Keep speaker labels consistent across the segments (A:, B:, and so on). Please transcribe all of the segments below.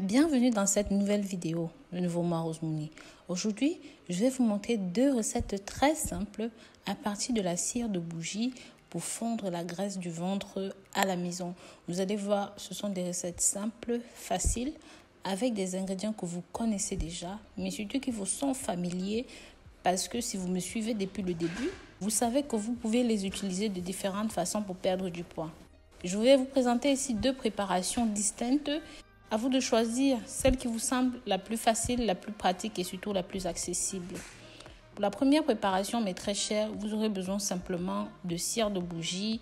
A: Bienvenue dans cette nouvelle vidéo, le nouveau moi Rose Mouni. Aujourd'hui, je vais vous montrer deux recettes très simples à partir de la cire de bougie pour fondre la graisse du ventre à la maison. Vous allez voir, ce sont des recettes simples, faciles, avec des ingrédients que vous connaissez déjà, mais surtout qui vous sont familiers parce que si vous me suivez depuis le début, vous savez que vous pouvez les utiliser de différentes façons pour perdre du poids. Je vais vous présenter ici deux préparations distinctes. À vous de choisir celle qui vous semble la plus facile, la plus pratique et surtout la plus accessible. Pour la première préparation, mais très chère, vous aurez besoin simplement de cire de bougie,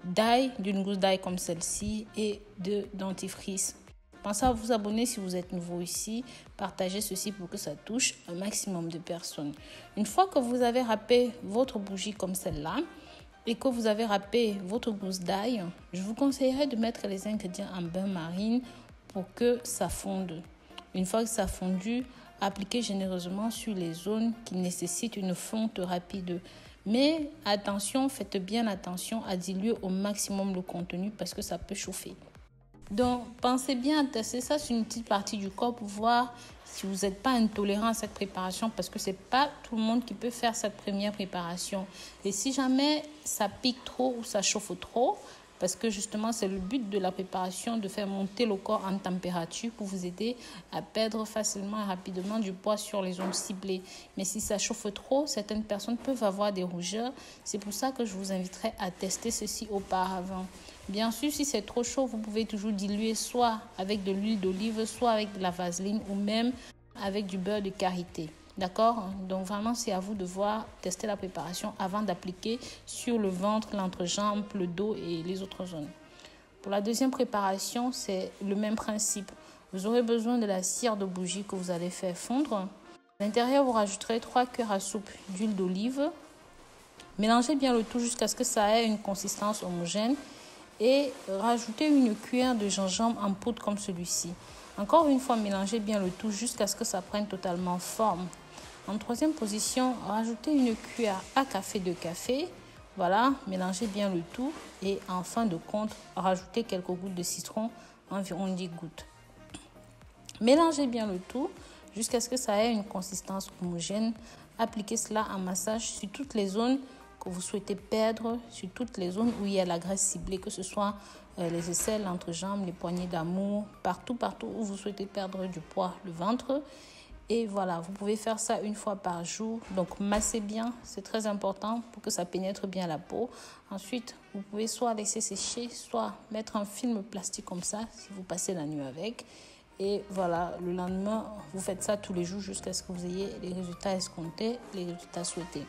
A: d'ail, d'une gousse d'ail comme celle-ci et de dentifrice. Pensez à vous abonner si vous êtes nouveau ici. Partagez ceci pour que ça touche un maximum de personnes. Une fois que vous avez râpé votre bougie comme celle-là, et que vous avez râpé votre gousse d'ail, je vous conseillerais de mettre les ingrédients en bain-marine pour que ça fonde. Une fois que ça a fondu, appliquez généreusement sur les zones qui nécessitent une fonte rapide. Mais attention, faites bien attention à diluer au maximum le contenu parce que ça peut chauffer. Donc, pensez bien à tester ça sur une petite partie du corps pour voir si vous n'êtes pas intolérant à cette préparation parce que ce n'est pas tout le monde qui peut faire cette première préparation. Et si jamais ça pique trop ou ça chauffe trop, parce que justement, c'est le but de la préparation, de faire monter le corps en température pour vous aider à perdre facilement et rapidement du poids sur les zones ciblées. Mais si ça chauffe trop, certaines personnes peuvent avoir des rougeurs. C'est pour ça que je vous inviterai à tester ceci auparavant. Bien sûr, si c'est trop chaud, vous pouvez toujours diluer soit avec de l'huile d'olive, soit avec de la vaseline ou même avec du beurre de karité. D'accord? Donc vraiment, c'est à vous de voir, tester la préparation avant d'appliquer sur le ventre, l'entrejambe, le dos et les autres zones. Pour la deuxième préparation, c'est le même principe. Vous aurez besoin de la cire de bougie que vous allez faire fondre. À l'intérieur, vous rajouterez 3 cuillères à soupe d'huile d'olive. Mélangez bien le tout jusqu'à ce que ça ait une consistance homogène. Et rajoutez une cuillère de gingembre en poudre comme celui-ci. Encore une fois, mélangez bien le tout jusqu'à ce que ça prenne totalement forme. En troisième position, rajoutez une cuillère à café de café. Voilà, mélangez bien le tout. Et en fin de compte, rajoutez quelques gouttes de citron, environ 10 gouttes. Mélangez bien le tout jusqu'à ce que ça ait une consistance homogène. Appliquez cela en massage sur toutes les zones que vous souhaitez perdre, sur toutes les zones où il y a la graisse ciblée, que ce soit les aisselles, l'entrejambe, les poignées d'amour, partout où vous souhaitez perdre du poids, le ventre. Et voilà, vous pouvez faire ça une fois par jour. Donc, massez bien, c'est très important pour que ça pénètre bien la peau. Ensuite, vous pouvez soit laisser sécher, soit mettre un film plastique comme ça, si vous passez la nuit avec. Et voilà, le lendemain, vous faites ça tous les jours jusqu'à ce que vous ayez les résultats escomptés, les résultats souhaités.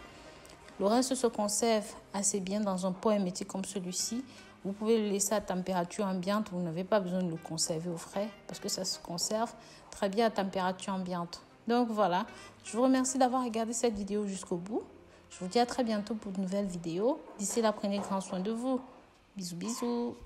A: Le reste se conserve assez bien dans un pot hermétique comme celui-ci. Vous pouvez le laisser à température ambiante. Vous n'avez pas besoin de le conserver au frais parce que ça se conserve très bien à température ambiante. Donc voilà, je vous remercie d'avoir regardé cette vidéo jusqu'au bout. Je vous dis à très bientôt pour de nouvelles vidéos. D'ici là, prenez grand soin de vous. Bisous, bisous.